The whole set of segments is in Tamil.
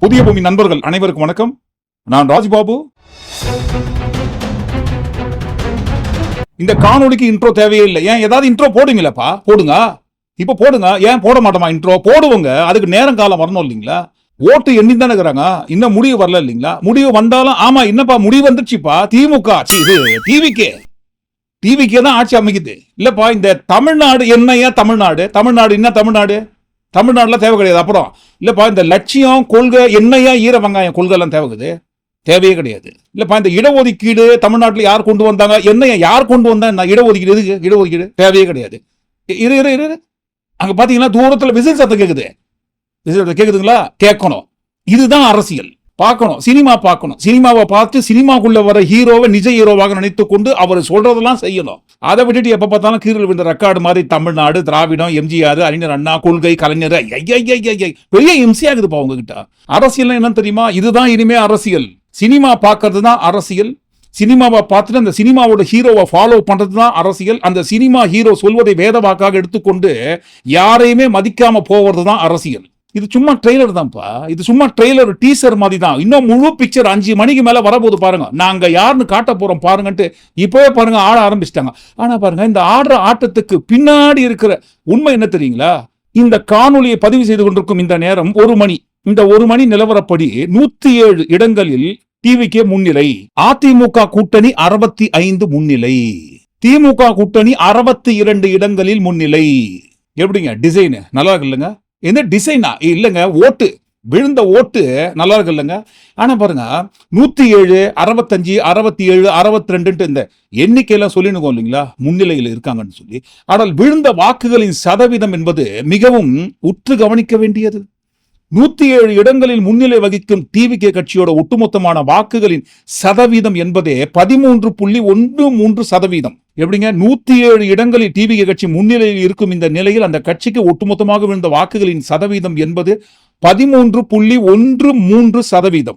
புதிய பூமி நண்பர்கள் அனைவருக்கும் வணக்கம். நான் ராஜ்பாபு. இந்த காணொலிக்கு இன்ட்ரோ தேவையே இல்லை. ஏன் ஏதாவது இன்ட்ரோ போடுங்களப்பா, போடுங்க. இப்ப போடுங்க. ஏன் போட மாட்டோமா இன்ட்ரோ? போடுவோங்க. அதுக்கு நேரம் காலம் வரணும் இல்லைங்களா? ஓட்டு எண்ணி தானே இருக்கிறாங்க. இன்னும் முடிவு வரல இல்லைங்களா? முடிவு வந்தாலும் ஆமா என்னப்பா முடிவு வந்துருச்சுப்பா. திமுக இது டிவிக்கே தான் ஆட்சி அமைக்குது இல்லப்பா. இந்த தமிழ்நாடு என்னையா தமிழ்நாடு என்ன தமிழ்நாடு? தமிழ்நாடுல தேவை கிடையாது. அப்புறம் இல்லப்பா இந்த லட்சியம் கொள்கை என்னையா ஈர வெங்காயம் கொள்கை எல்லாம் தேவைக்குது? தேவையே கிடையாது. இல்லப்பா இந்த இடஒதுக்கீடு தமிழ்நாட்டில் யார் கொண்டு வந்தாங்க? என்னையா யார் கொண்டு வந்தா? இடஒதுக்கீடு எதுக்கு? இடஒதுக்கீடு தேவையே கிடையாது. இரு அங்க பாத்தீங்கன்னா தூரத்துல விசில் சத்தம் கேக்குது. விசில் சத்தம் கேக்குதுங்களா? கேட்கணும். இதுதான் அரசியல். பார்க்கணும், சினிமா பார்க்கணும். சினிமாவை பார்த்து சினிமாக்குள்ள வர ஹீரோவை நிஜ ஹீரோவாக நினைத்து கொண்டு அவர் சொல்றதெல்லாம் செய்யணும். அதை விட்டுட்டு எப்ப பார்த்தாலும் கீரல் விழுந்த ரெக்கார்டு மாதிரி தமிழ்நாடு, திராவிடம், எம்ஜிஆர், அறிஞர் அண்ணா, கொள்கை, கலைஞர் பெரிய இம்சையாகுதுப்பா உங்ககிட்ட. அரசியல் என்னன்னு தெரியுமா? இதுதான் இனிமே அரசியல். சினிமா பார்க்கறது தான் அரசியல். சினிமாவை பார்த்துட்டு அந்த சினிமாவோட ஹீரோவை ஃபாலோ பண்றது தான் அரசியல். அந்த சினிமா ஹீரோ சொல்வதை வேதவாக்காக எடுத்துக்கொண்டு யாரையுமே மதிக்காம போவது தான் அரசியல். இது சும்மா ட்ரெய்லர் தான்ப்பா. இது சும்மா ட்ரெய்லர், டீசர் மாதிரி தான். இன்னும் முழு பிக்சர் 5 மணிக்கு மேல வரப்போது பாருங்க. நாங்க யாருன்னு காட்ட போறோம் பாருங்கன்ட்டு இப்பவே பாருங்க ஆட ஆரம்பிச்சிட்டாங்க. ஆனா பாருங்க இந்த ஆடுற ஆட்டத்துக்கு பின்னாடி இருக்கிற உண்மை என்ன தெரியுங்களா? இந்த காணொலியை பதிவு செய்து கொண்டிருக்கும் இந்த நேரம் 1 மணி. இந்த 1 மணி நிலவரப்படி 107 இடங்களில் டிவிக்கே முன்னிலை. அதிமுக கூட்டணி 65 முன்னிலை. திமுக கூட்டணி 62 இடங்களில் முன்னிலை. எப்படிங்க டிசைன் நல்லா இருக்கு இல்லைங்க? எந்த டிசைனா இல்லைங்க, ஓட்டு விழுந்த ஓட்டு நல்லா இருக்கு இல்லைங்க? ஆனா பாருங்க 107, 65, 67, 62 இந்த எண்ணிக்கையெல்லாம் சொல்லினுங்க இல்லைங்களா முன்னிலையில் இருக்காங்கன்னு சொல்லி. ஆனால் விழுந்த வாக்குகளின் சதவீதம் என்பது மிகவும் உற்று கவனிக்க வேண்டியது. 107 இடங்களில் முன்னிலை வகிக்கும் டிவிகே கட்சியோட ஒட்டுமொத்தமான வாக்குகளின் சதவீதம் என்பதே 13.13%. எப்படிங்க? 107 இடங்களில் டிவிகே கட்சி முன்னிலையில் இருக்கும் இந்த நிலையில் அந்த கட்சிக்கு ஒட்டுமொத்தமாக விழுந்த வாக்குகளின் சதவீதம் என்பது 13.13%.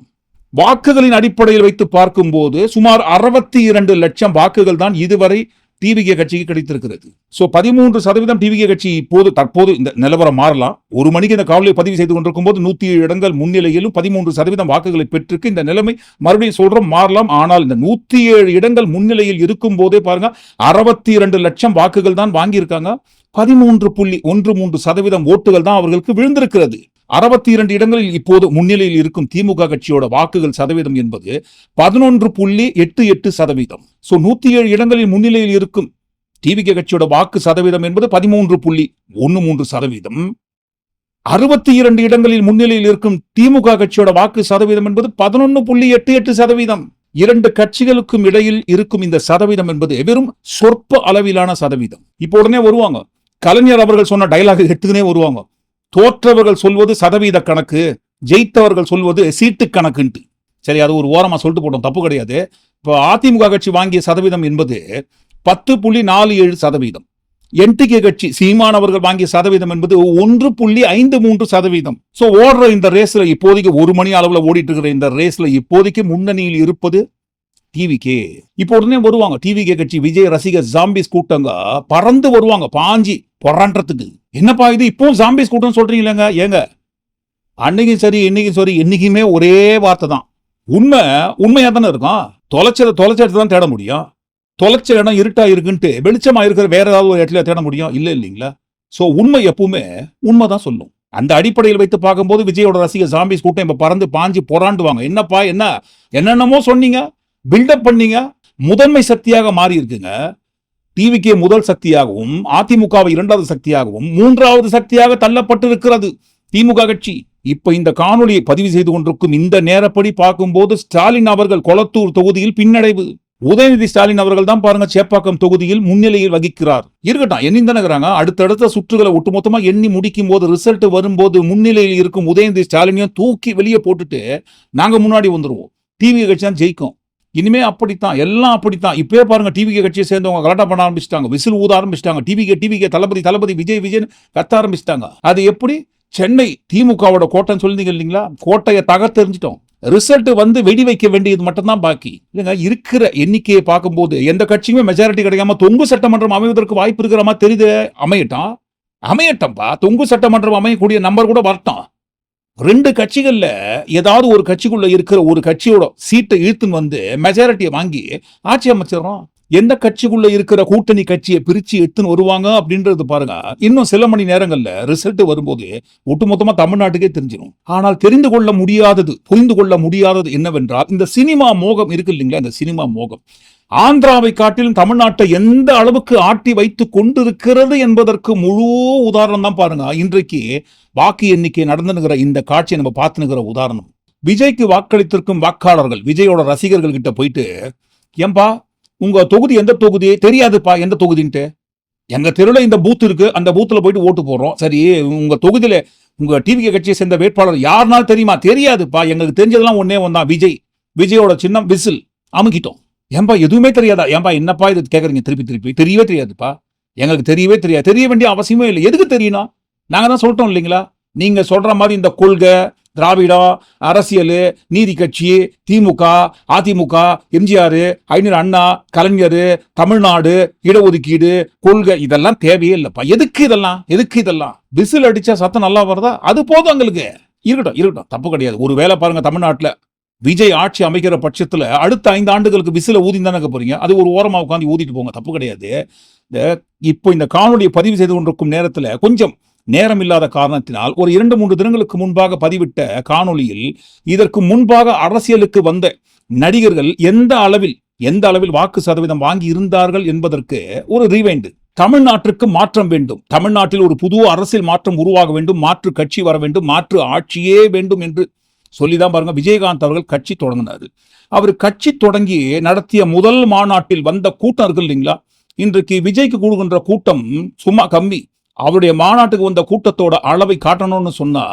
வாக்குகளின் அடிப்படையில் வைத்து பார்க்கும் போது சுமார் 62 லட்சம் வாக்குகள் தான் இதுவரை டிவிகே கட்சிக்கு கிடைத்திருக்கிறது. சோ 13% டிவிகே கட்சி தற்போது இந்த நிலவரம் மாறலாம். 1 மணிக்கு இந்த காவலை பதிவு செய்து கொண்டிருக்கும் போது 107 இடங்கள் முன்னிலையிலும் 13% வாக்குகளை பெற்றிருக்கு. இந்த நிலைமை மறுபடியும் சொல்றோம் மாறலாம். ஆனால் இந்த 107 இடங்கள் முன்னிலையில் இருக்கும் போதே பாருங்க 62 லட்சம் வாக்குகள் தான் வாங்கியிருக்காங்க. 13.13% ஓட்டுகள் தான் அவர்களுக்கு விழுந்திருக்கிறது. 62 இடங்களில் இப்போது முன்னிலையில் இருக்கும் திமுக கட்சியோட வாக்குகள் சதவீதம் என்பது 11.88%. சோ 107 இடங்களில் முன்னிலையில் இருக்கும் டிவிகே கட்சியோட வாக்கு சதவீதம் என்பது 13.13%. 62 இடங்களில் முன்னிலையில் இருக்கும் திமுக கட்சியோட வாக்கு சதவீதம் என்பது 11.88%. 2 கட்சிகளுக்கும் இடையில் இருக்கும் இந்த சதவீதம் என்பது வெறும் சொற்ப அளவிலான சதவீதம். இப்போ உடனே வருவாங்க, கலைஞர் அவர்கள் சொன்ன டைலாக் எடுத்துக்கினே வருவாங்க. தோற்றவர்கள் சொல்வது சதவீத கணக்கு, ஜெயித்தவர்கள் சொல்வது சீட்டு கணக்குன்ட்டு. சரி, அது ஒரு ஓரமா சொல்லிட்டு போட்டோம், தப்பு கிடையாது. இப்போ அதிமுக கட்சி வாங்கிய சதவீதம் என்பது 10.47%. என்டிகே கட்சி சீமான் அவர்கள் வாங்கிய சதவீதம் என்பது 1.53%. சோ ஓடுற இந்த ரேஸ்ல இப்போதைக்கு 1 மணி அளவுல ஓடிட்டு இருக்கிற இந்த ரேஸ்ல இப்போதைக்கு முன்னணியில் இருப்பது டிவிகே. இப்போ உடனே வருவாங்க டிவிகே கட்சி விஜய் ரசிகர் ஜாம்பிஸ் கூட்டங்க பறந்து வருவாங்க பாஞ்சி பொறான்றதுக்கு. என்னப்பா இது இப்போ ஜாம்பிஸ் கூட்டம் சொல்றீங்களேங்க? ஏங்க அன்னைக்கும் சரி இன்னைக்கும் சரி என்னைக்குமே ஒரே வார்த்தை தான். உண்மையா தானே இருக்கும். தொலைச்ச தான் தேட முடியும். தொலைச்ச இடம் இருட்டா இருக்குன்ட்டு வெளிச்சமா இருக்கிற வேற ஏதாவது ஒரு இடத்துல தேட முடியும்? இல்லைங்களா? சோ உண்மை எப்பவுமே உண்மைதான் சொல்லும். அந்த அடிப்படையில் வைத்து பார்க்கும்போது விஜயோட ரசிகர் ஜாம்பிஸ் கூட்டம் இப்ப பறந்து பாஞ்சி பொறாண்டுவாங்க. என்னப்பா என்னென்னமோ சொன்னீங்க, பில்டப் பண்ணீங்க, முதன்மை சக்தியாக மாறி இருக்குங்க. டிவிகே முதல் சக்தியாகவும் அதிமுகவை 2வது சக்தியாகவும் 3வது சக்தியாக தள்ளப்பட்டிருக்கிறது திமுக கட்சி. இப்ப இந்த காணொலியை பதிவு செய்து கொண்டிருக்கும் இந்த நேரப்படி பார்க்கும்போது ஸ்டாலின் அவர்கள் கொளத்தூர் தொகுதியில் பின்னடைவு. உதயநிதி ஸ்டாலின் அவர்கள் தான் பாருங்க சேப்பாக்கம் தொகுதியில் முன்னிலையில் வகிக்கிறார். இருக்கட்டும், எண்ணி தானே அடுத்தடுத்த சுற்றுகளை ஒட்டுமொத்தமா எண்ணி முடிக்கும் போது ரிசல்ட் வரும்போது முன்னிலையில் இருக்கும் உதயநிதி ஸ்டாலினையும் தூக்கி வெளியே போட்டுட்டு நாங்க முன்னாடி வந்துருவோம். டிவிகே கட்சி தான் ஜெயிக்கும். இனிமே அப்படித்தான், எல்லாம் அப்படித்தான். இப்பவே பாருங்க டிவிகே கட்சியை சேர்ந்தவங்க கலாட்டா பண்ண ஆரம்பிச்சிட்டாங்க, விசில் ஊத ஆரம்பிச்சிட்டாங்க. டிவிகே தளபதி விஜய் கத்த ஆரம்பிச்சிட்டாங்க. அது எப்படி? சென்னை திமுகவோட கோட்டைன்னு சொல்லிங்க இல்லைங்களா? கோட்டையை தகர்த்தெறிஞ்சிட்டோம். ரிசல்ட் வந்து வெடி வைக்க வேண்டியது மட்டும்தான் பாக்கி. இல்லைங்க, இருக்கிற எண்ணிக்கையை பார்க்கும்போது எந்த கட்சியுமே மெஜாரிட்டி கிடைக்காம தொங்கு சட்டமன்றம் அமைவதற்கு வாய்ப்பு இருக்கிற மாதிரி தெரியுது. அமையட்டம்பா, தொங்கு சட்டமன்றம் அமையக்கூடிய நம்பர் கூட வரட்டும். 2 கட்சிகள்ல ஏதாவது ஒரு கட்சிக்குள்ள இருக்கிற ஒரு கட்சியோட சீட்டை இழுத்துன்னு வந்து மெஜாரிட்டியை வாங்கி ஆட்சி அமைச்சிடறோம். எந்த கட்சிக்குள்ள இருக்கிற கூட்டணி கட்சியை பிரிச்சு எடுத்துன்னு வருவாங்க அப்படின்றது பாருங்க. இன்னும் சில மணி நேரங்கள்ல ரிசல்ட் வரும்போது ஒட்டுமொத்தமா தமிழ்நாட்டுக்கே தெரிஞ்சிடும். ஆனால் தெரிந்து கொள்ள முடியாதது, புரிந்து கொள்ள முடியாதது என்னவென்றால் இந்த சினிமா மோகம் இருக்கு இல்லைங்களா, இந்த சினிமா மோகம் ஆந்திராவை காட்டிலும் தமிழ்நாட்டை எந்த அளவுக்கு ஆட்டி வைத்து கொண்டிருக்கிறது என்பதற்கு முழு உதாரணம் தான் பாருங்க. இன்றைக்கு வாக்கு எண்ணிக்கை நடந்துகிற இந்த காட்சியை நம்ம பார்த்துனுகிற உதாரணம். விஜய்க்கு வாக்களித்திருக்கும் வாக்காளர்கள் விஜயோட ரசிகர்கள் கிட்ட போயிட்டு, ஏன்பா உங்க தொகுதி எந்த தொகுதி தெரியாதுப்பா, எந்த தொகுதின்ட்டு, எங்க தெருல இந்த பூத் இருக்கு, அந்த பூத்துல போயிட்டு ஓட்டு போடுறோம். சரி, உங்க தொகுதியில உங்க டிவி கட்சியை சேர்ந்த வேட்பாளர் யாருனாலும் தெரியுமா? தெரியாதுப்பா, எங்களுக்கு தெரிஞ்சதெல்லாம் ஒன்னே ஒன்றான், விஜய். விஜயோட சின்னம் விசில், அமுக்கிட்டோம். ஏன்பா எதுவுமே தெரியாதா? ஏன்பா என்னப்பா இது கேட்குறீங்க திருப்பி திருப்பி? தெரியவே தெரியாதுப்பா, எங்களுக்கு தெரியவே தெரியாது. தெரிய வேண்டிய அவசியமே இல்லை. எதுக்கு தெரியணும்? நாங்க தான் சொல்லிட்டோம் இல்லைங்களா? நீங்க சொல்ற மாதிரி இந்த கொள்கை, திராவிடம், அரசியல், நீதி கட்சி, திமுக, அதிமுக, எம்ஜிஆர், அறிஞர் அண்ணா, கலைஞர், தமிழ்நாடு, இடஒதுக்கீடு, கொள்கை இதெல்லாம் தேவையே இல்லப்பா. எதுக்கு இதெல்லாம்? எதுக்கு இதெல்லாம்? விசில் அடிச்சா சத்தம் நல்லா வருதா? அது போதும் எங்களுக்கு. இருக்கட்டும் இருக்கட்டும், தப்பு கிடையாது. ஒரு வேலை பாருங்க, தமிழ்நாட்டில் விஜய் ஆட்சி அமைக்கிற பட்சத்துல அடுத்த 5 ஆண்டுகளுக்கு விசில ஊதி தானே போறீங்க. அது ஒரு ஓரமா உட்காந்து ஊதிட்டு போங்க, தப்பு கிடையாது. இப்போ இந்த காணொலியை பதிவு செய்து கொண்டிருக்கும் நேரத்துல கொஞ்சம் நேரம் இல்லாத காரணத்தினால் ஒரு 2-3 தினங்களுக்கு முன்பாக பதிவிட்ட காணொலியில் இதற்கு முன்பாக அரசியலுக்கு வந்த நடிகர்கள் எந்த அளவில் வாக்கு சதவீதம் வாங்கி இருந்தார்கள் என்பதற்கு ஒரு ரீவைண்ட். தமிழ்நாட்டிற்கு மாற்றம் வேண்டும், தமிழ்நாட்டில் ஒரு புது அரசியல் மாற்றம் உருவாக வேண்டும், மாற்று கட்சி வர வேண்டும், மாற்று ஆட்சியே வேண்டும் என்று சொல்லிதான் பாருங்க விஜயகாந்த் அவர்கள் கட்சி தொடங்கினாரு. அவர் கட்சி தொடங்கி நடத்திய முதல் மாநாட்டில் வந்த கூட்டம் இருக்கு இல்லைங்களா, இன்றைக்கு விஜய்க்கு கூடுகின்ற கூட்டம் சும்மா கம்மி. அவருடைய மாநாட்டுக்கு வந்த கூட்டத்தோட அளவை காட்டணும்னு சொன்னா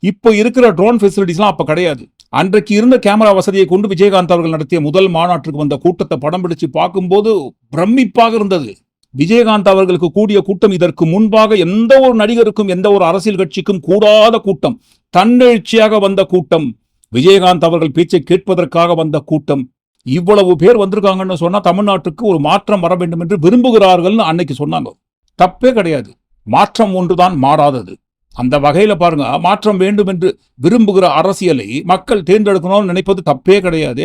இப்போ இருக்கிற ட்ரோன் ஃபெசிலிட்டிஸ்லாம் அப்ப கிடையாது. அன்றைக்கு இருந்த கேமரா வசதியை கொண்டு விஜயகாந்த் அவர்கள் நடத்திய முதல் மாநாட்டுக்கு வந்த கூட்டத்தை படம் பிடிச்சு பார்க்கும்போது பிரமிப்பாக இருந்தது. விஜயகாந்த் அவர்களுக்கு கூடிய கூட்டம் இதற்கு முன்பாக எந்த ஒரு நடிகருக்கும் எந்த ஒரு அரசியல் கட்சிக்கும் கூடாத கூட்டம், தன்னெழுச்சியாக வந்த கூட்டம், விஜயகாந்த் அவர்கள் பேச்சை கேட்பதற்காக வந்த கூட்டம். இவ்வளவு பேர் வந்திருக்காங்கன்னு சொன்னா தமிழ்நாட்டுக்கு ஒரு மாற்றம் வர வேண்டும் என்று விரும்புகிறார்கள் அன்னைக்கு சொன்னாங்க. தப்பே கிடையாது, மாற்றம் ஒன்றுதான் மாறாதது. அந்த வகையில பாருங்க, மாற்றம் வேண்டும் என்று விரும்புகிற அரசியலை மக்கள் தேர்ந்தெடுக்கணும்னு நினைப்பது தப்பே கிடையாது.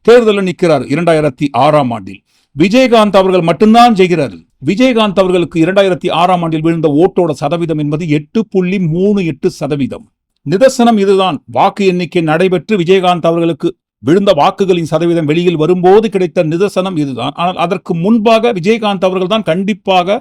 தேர்தலில் நிற்கிறார் 2006ஆம் ஆண்டில் விஜயகாந்த் அவர்கள் மட்டும்தான் ஜெயிக்கிறார். விஜயகாந்த் அவர்களுக்கு 2006ஆம் ஆண்டில் விழுந்த ஓட்டோட சதவீதம் என்பது 8.38%. நிதர்சனம் இதுதான். வாக்கு எண்ணிக்கை நடைபெற்று விஜயகாந்த் அவர்களுக்கு விழுந்த வாக்குகளின் சதவீதம் வெளியில் வரும்போது கிடைத்த நிதர்சனம் இதுதான். ஆனால் அதற்கு முன்பாக விஜயகாந்த் அவர்கள் தான் கண்டிப்பாக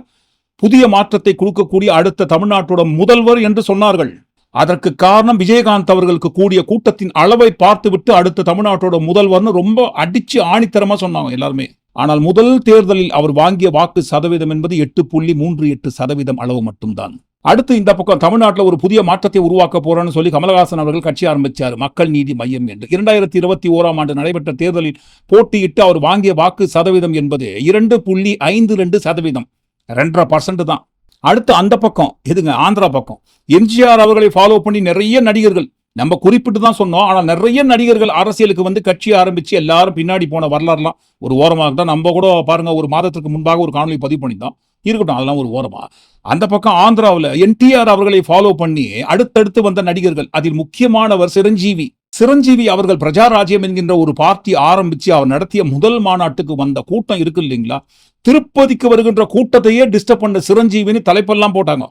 புதிய மாற்றத்தை கொடுக்கக்கூடிய அடுத்த தமிழ்நாட்டோட முதல்வர் என்று சொன்னார்கள். அதற்கு காரணம் விஜயகாந்த் அவர்களுக்கு கூடிய கூட்டத்தின் அளவை பார்த்துவிட்டு அடுத்த தமிழ்நாட்டோட முதல்வர்னு ரொம்ப அடிச்சு ஆணித்தரமா சொன்னாங்க எல்லாருமே. ஆனால் முதல் தேர்தலில் அவர் வாங்கிய வாக்கு சதவீதம் என்பது 8.38% அளவு மட்டும்தான். அடுத்து இந்த பக்கம் தமிழ்நாட்டில் ஒரு புதிய மாற்றத்தை உருவாக்க போறோம்னு சொல்லி கமலஹாசன் அவர்கள் கட்சி ஆரம்பிச்சார், மக்கள் நீதி மையம் என்று. 2021ஆம் ஆண்டு நடைபெற்ற தேர்தலில் போட்டியிட்டு அவர் வாங்கிய வாக்கு சதவீதம் என்பது 2.52%, 2.5% தான். அடுத்து அந்த பக்கம் எதுங்க, ஆந்திரா பக்கம் எம்ஜிஆர் அவர்களை ஃபாலோ பண்ணி நிறைய நடிகர்கள், நம்ம குறிப்பிட்டு தான் சொன்னோம், ஆனால் நிறைய நடிகர்கள் அரசியலுக்கு வந்து கட்சி ஆரம்பிச்சு எல்லாரும் பின்னாடி போன வரலாறுலாம் ஒரு ஓரமாக தான். நம்ம கூட பாருங்க ஒரு மாதத்துக்கு முன்பாக ஒரு காணொலி பதிவு பண்ணியிருந்தோம், இருக்கட்டும் அதெல்லாம் ஒரு ஓரமா. அந்த பக்கம் ஆந்திராவில் என்டிஆர் அவர்களை ஃபாலோ பண்ணி அடுத்தடுத்து வந்த நடிகர்கள், அதில் முக்கியமானவர் சிரஞ்சீவி அவர்கள் பிரஜாராஜ்யம் என்கின்ற ஒரு பார்ட்டி ஆரம்பிச்சு அவர் நடத்திய முதல் மாநாட்டுக்கு வந்த கூட்டம் இருக்கு இல்லைங்களா, திருப்பதிக்கு வருகின்ற கூட்டத்தையே டிஸ்டர்ப் பண்ண சிரஞ்சீவின்னு தலைப்பெல்லாம் போட்டாங்க.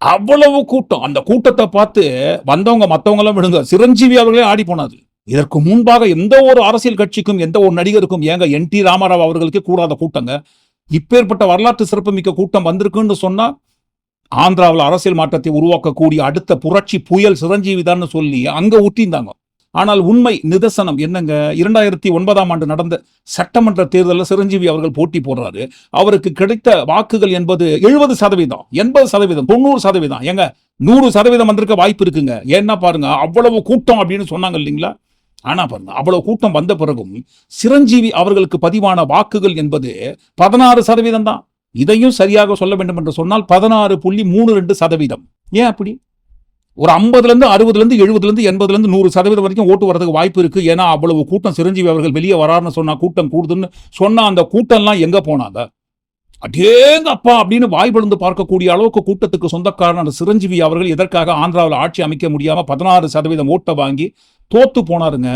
அவ்வளவு கூட்டம். அந்த கூட்டத்தை பார்த்து வந்தவங்க மற்றவங்க எல்லாம் விடுங்க, சிரஞ்சீவி அவர்களே ஆடி போனாது. இதற்கு முன்பாக எந்த ஒரு அரசியல் கட்சிக்கும் எந்த ஒரு நடிகருக்கும், ஏங்க என்டி ராமராவ் அவர்களுக்கு கூடாத கூட்டங்க, இப்பேற்பட்ட வரலாற்று சிறப்புமிக்க கூட்டம் வந்திருக்குன்னு சொன்னா ஆந்திராவில் அரசியல் மாற்றத்தை உருவாக்கக்கூடிய அடுத்த புரட்சி புயல் சிரஞ்சீவி தான் சொல்லி அங்க ஊட்டியிருந்தாங்க. ஆனால் உண்மை நிதர்சனம் என்னங்க, 2009ஆம் ஆண்டு நடந்த சட்டமன்ற தேர்தலில் சிரஞ்சீவி அவர்கள் போட்டி போடுறாரு. அவருக்கு கிடைத்த வாக்குகள் என்பது 70%, 80%, 90%. ஏங்க 100% வந்திருக்க வாய்ப்பு இருக்குங்க. ஏன்னா பாருங்க அவ்வளவு கூட்டம் அப்படின்னு சொன்னாங்க இல்லைங்களா. ஆனா பாருங்க அவ்வளவு கூட்டம் வந்த பிறகும் சிரஞ்சீவி அவர்களுக்கு பதிவான வாக்குகள் என்பது 16% தான். இதையும் சரியாக சொல்ல வேண்டும் என்று சொன்னால் 16.32%. ஏன் அப்படி? ஒரு 50லேருந்து 60லேருந்து 70லேருந்து 80லேருந்து 100% வரைக்கும் ஓட்டு வரதுக்கு வாய்ப்பு இருக்கு. ஏன்னா அவ்வளவு கூட்டம் சிரஞ்சீவி அவர்கள் வெளியே வராருன்னு சொன்னா, கூட்டம் கூடுதுன்னு சொன்னா அந்த கூட்டம்லாம் எங்க போனாங்க? அடேங்க அப்பா அப்படின்னு வாய்பிழந்து பார்க்கக்கூடிய அளவுக்கு கூட்டத்துக்கு சொந்தக்காரன் சிரஞ்சீவி அவர்கள் எதற்காக ஆந்திராவில் ஆட்சி அமைக்க முடியாம 16% ஓட்டை வாங்கி தோத்து போனாருங்க.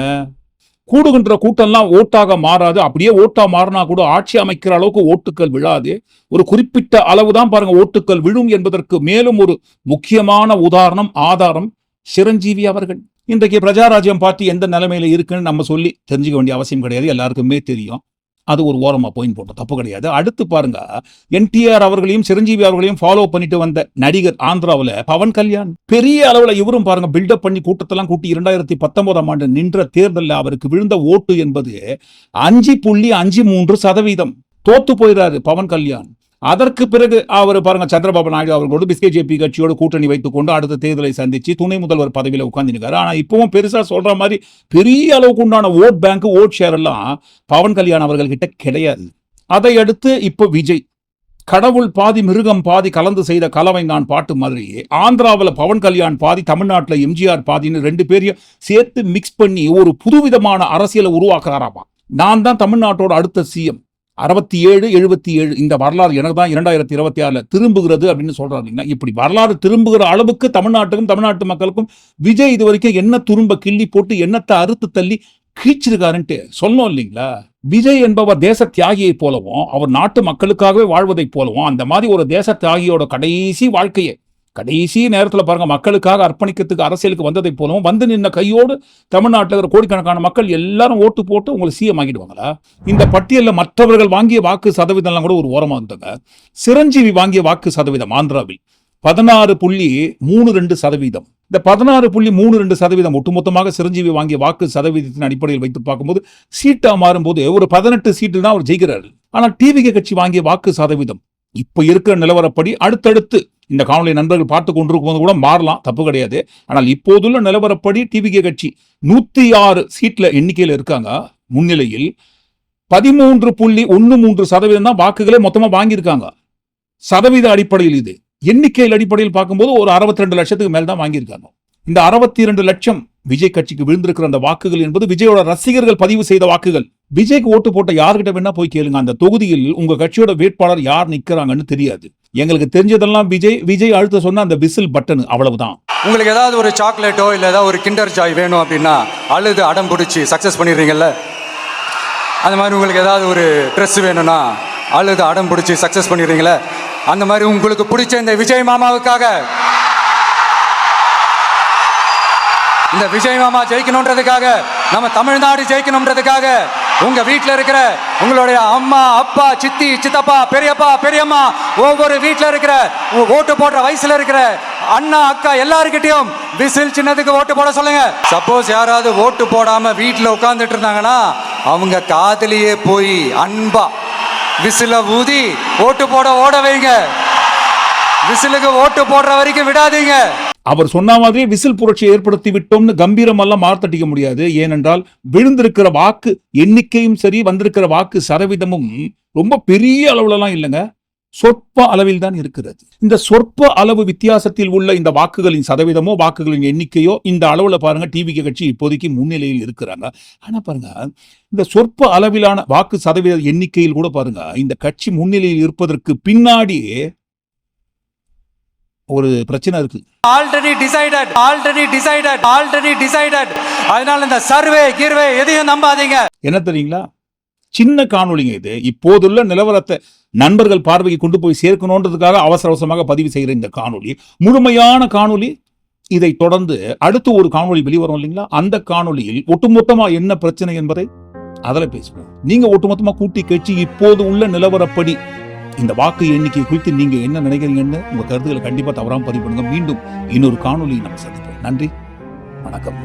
கூடுகின்ற கூட்டம்லாம் ஓட்டாக மாறாது. அப்படியே ஓட்டா மாறினா கூட ஆட்சி அமைக்கிற அளவுக்கு ஓட்டுக்கள் விழாது. ஒரு குறிப்பிட்ட அளவுதான் பாருங்க ஓட்டுக்கள் விழும் என்பதற்கு மேலும் ஒரு முக்கியமான உதாரணம், ஆதாரம் சிரஞ்சீவி அவர்கள். இன்றைக்கு பிரஜாராஜ்யம் பார்ட்டி எந்த நிலைமையில இருக்குன்னு நம்ம சொல்லி தெரிஞ்சுக்க வேண்டிய அவசியம் கிடையாது, எல்லாருக்குமே தெரியும். அது ஒரு ஓரமா போயின் போட்டோம், தப்பு கிடையாது. அடுத்து பாருங்க, என்டிஆர் அவர்களையும் சிரஞ்சீவி அவர்களையும் ஃபாலோ பண்ணிட்டு வந்த நடிகர் ஆந்திராவில் பவன் கல்யாண் பெரிய அளவுல இவரும் பாருங்க பில்டப் பண்ணி கூட்டத்தெல்லாம் கூட்டி 2019 நின்ற தேர்தலில் அவருக்கு விழுந்த ஓட்டு என்பது 5.53%. தோத்து போயிறாரு பவன் கல்யாண். அதற்கு பிறகு அவர் பாருங்க சந்திரபாபு நாயுடு அவர்களோடு பிஜேபி கட்சியோடு கூட்டணி வைத்துக் கொண்டு அடுத்த தேர்தலை சந்திச்சு துணை முதல்வர் பதவியில உட்கார்ந்துருக்காரு. ஆனா இப்பவும் பெருசா சொல்ற மாதிரி பெரிய அளவுக்கு உண்டான ஓட் பேங்க், ஓட் ஷேர் எல்லாம் பவன் கல்யாண் அவர்கள் கிட்ட கிடையாது. அதை அடுத்து இப்போ விஜய், கடவுள் பாதி மிருகம் பாதி கலந்து செய்த கலவை நான் பாட்டு மாதிரி ஆந்திராவில் பவன் கல்யாண் பாதி, தமிழ்நாட்டில் எம்ஜிஆர் பாதின்னு 2 பேரையும் சேர்த்து மிக்ஸ் பண்ணி ஒரு புதுவிதமான அரசியலை உருவாக்குறாராமா. நான் தான் தமிழ்நாட்டோட அடுத்த சிஎம், 67, 77 இந்த வரலாறு எனக்கு தான் 2026 திரும்புகிறது அப்படின்னு சொல்றாங்க. இப்படி வரலாறு திரும்புகிற அளவுக்கு தமிழ்நாட்டுக்கும் தமிழ்நாட்டு மக்களுக்கும் விஜய் இது வரைக்கும் என்ன துரும்ப கிள்ளி போட்டு என்னத்தை அறுத்து தள்ளி கீழ்ச்சிருக்காருன்ட்டு சொன்னோம் இல்லைங்களா? விஜய் என்பவர் தேச தியாகியை போலவும் அவர் நாட்டு மக்களுக்காகவே வாழ்வதை போலவும் அந்த மாதிரி ஒரு தேச தியாகியோட கடைசி வாழ்க்கையை கடைசி நேரத்தில் பாருங்க மக்களுக்காக அர்ப்பணிக்கிறதுக்கு அரசியலுக்கு வந்ததை போலவும் வந்து நின்ன கையோடு தமிழ்நாட்டில் இருக்கிற கோடிக்கணக்கான மக்கள் எல்லாரும் ஓட்டு போட்டு உங்களை சிஎம் ஆகிடுவாங்களா? இந்த பட்டியலில் மற்றவர்கள் வாங்கிய வாக்கு சதவீதம்லாம் கூட ஒரு ஓரமாக இருந்தாங்க. சிரஞ்சீவி வாங்கிய வாக்கு சதவீதம் ஆந்திராவில் 16.32%. இந்த 16.32% ஒட்டுமொத்தமாக சிரஞ்சீவி வாங்கிய வாக்கு சதவீதத்தின் அடிப்படையில் வைத்து பார்க்கும்போது சீட்டா மாறும்போது ஒரு 18 சீட்டில் தான் அவர் ஜெயிக்கிறார். ஆனால் டிவிகே கட்சி வாங்கிய வாக்கு சதவீதம் இப்ப இருக்கிற நிலவரப்படி அடுத்தடுத்து இந்த காணொலி நண்பர்கள் பார்த்து கொண்டிருக்கும் போது கூட மாறலாம், தப்பு கிடையாது. ஆனால் இப்போதுள்ள நிலவரப்படி டிவிகே கட்சி 106 சீட்ல எண்ணிக்கையில் இருக்காங்க. முன்னிலையில் 13.13% தான் வாக்குகளே மொத்தமா வாங்கியிருக்காங்க. சதவீத அடிப்படையில் இது எண்ணிக்கையில் அடிப்படையில் பார்க்கும்போது ஒரு 62 லட்சத்துக்கு மேல் தான் வாங்கியிருக்காங்க. இந்த 62 லட்சம் விஜய் கட்சிக்கு விழுந்திருக்கிற அந்த வாக்குகள் என்பது விஜயோட ரசிகர்கள் பதிவு செய்த வாக்குகள். விஜய்க்கு ஓட்டு போட்ட யார்கிட்ட வேணா போய் கேளுங்க, அந்த தொகுதியில் உங்க கட்சியோட வேட்பாளர் யார் நிக்கிறாங்கன்னு தெரியாது. எங்களுக்கு தெரிஞ்சதெல்லாம் விஜய் அழுத்த சொன்ன அந்த விசில் பட்டன், அவ்வளவுதான். உங்களுக்கு ஏதாவது ஒரு சாக்லேட்டோ இல்ல ஏதாவது ஒரு கிண்டர் ஜாய் வேணும் அப்படின்னா அழுது அடம் பிடிச்சி சக்சஸ் பண்ணிடுறீங்கல்ல, அந்த மாதிரி உங்களுக்கு ஏதாவது ஒரு ட்ரெஸ் வேணும்னா அழுது அடம் பிடிச்சி சக்சஸ் பண்ணிடுறீங்களே, அந்த மாதிரி உங்களுக்கு பிடிச்ச இந்த விஜய் மாமாவுக்காக, இந்த விஜய் மாமா ஜெயிக்கணும்ன்றதுக்காக, நம்ம தமிழ்நாடு ஜெயிக்கணும்ன்றதுக்காக உங்க வீட்டில் இருக்கிற உங்களுடைய அம்மா, அப்பா, சித்தி, சித்தப்பா, பெரியப்பா, பெரியம்மா, ஒவ்வொரு வீட்டில் இருக்கிற ஓட்டு போடுற வயசுல இருக்கிற அண்ணா, அக்கா எல்லாருக்கிட்டையும் விசில் சின்னதுக்கு ஓட்டு போட சொல்லுங்க. சப்போஸ் யாராவது ஓட்டு போடாம வீட்டில் உட்கார்ந்துட்டு இருந்தாங்கன்னா அவங்க காதலியே போய் அன்பா விசில ஊதி ஓட்டு போட ஓட வைங்க. விசிலுக்கு ஓட்டு போடுற வரைக்கும் விடாதீங்க. அவர் சொன்ன மாதிரி விசில் புரட்சி ஏற்படுத்தி விட்டோம்னு கம்பீரமெல்லாம் மார்த்தட்டிக்க முடியாது. ஏனென்றால் விழுந்திருக்கிற வாக்கு எண்ணிக்கையும் சரி, வந்திருக்கிற வாக்கு சதவீதமும் ரொம்ப பெரிய அளவுலலாம் இல்லைங்க, சொற்ப அளவில் தான் இருக்கிறது. இந்த சொற்ப அளவு வித்தியாசத்தில் உள்ள இந்த வாக்குகளின் சதவீதமோ வாக்குகளின் எண்ணிக்கையோ இந்த அளவுல பாருங்க டிவிகே கட்சி இப்போதைக்கு முன்னிலையில் இருக்கிறாங்க. ஆனா பாருங்க இந்த சொற்ப அளவிலான வாக்கு சதவீத எண்ணிக்கையில் கூட பாருங்க இந்த கட்சி முன்னிலையில் இருப்பதற்கு பின்னாடி ஒரு பிரச்சனை இருக்கு. Already decided. அதனால இந்த சர்வே கிர்வே எதையும் நம்பாதீங்க. என்ன தெரியுங்களா, சின்ன காணொலிங்க இது. இப்போதுள்ள நிலவரத்தை நண்பர்கள் பார்வைக்கு கொண்டு போய் சேர்க்கணுன்றதுக்காக அவசர அவசரமாக பதிவு செய்கிற இந்த காணொலி முழுமையான காணொலி. இதை தொடர்ந்து அடுத்து ஒரு காணொலி வெளிவரும் இல்லைங்களா, அந்த காணொலியில் ஒட்டுமொத்தமா என்ன பிரச்சனை என்பதை அதில் பேசுவோம். நீங்க ஒட்டுமொத்தமா கூட்டி கட்சி இப்போது உள்ள நிலவரப்படி இந்த வாக்கு எண்ணிக்கை குறித்து நீங்க என்ன நினைக்கிறீங்கன்னு உங்க கருத்துக்களை கண்டிப்பா தவறாம பதிவு பண்ணுங்க. மீண்டும் இன்னொரு காணொலி நம்ம சந்திப்போம். நன்றி, வணக்கம்.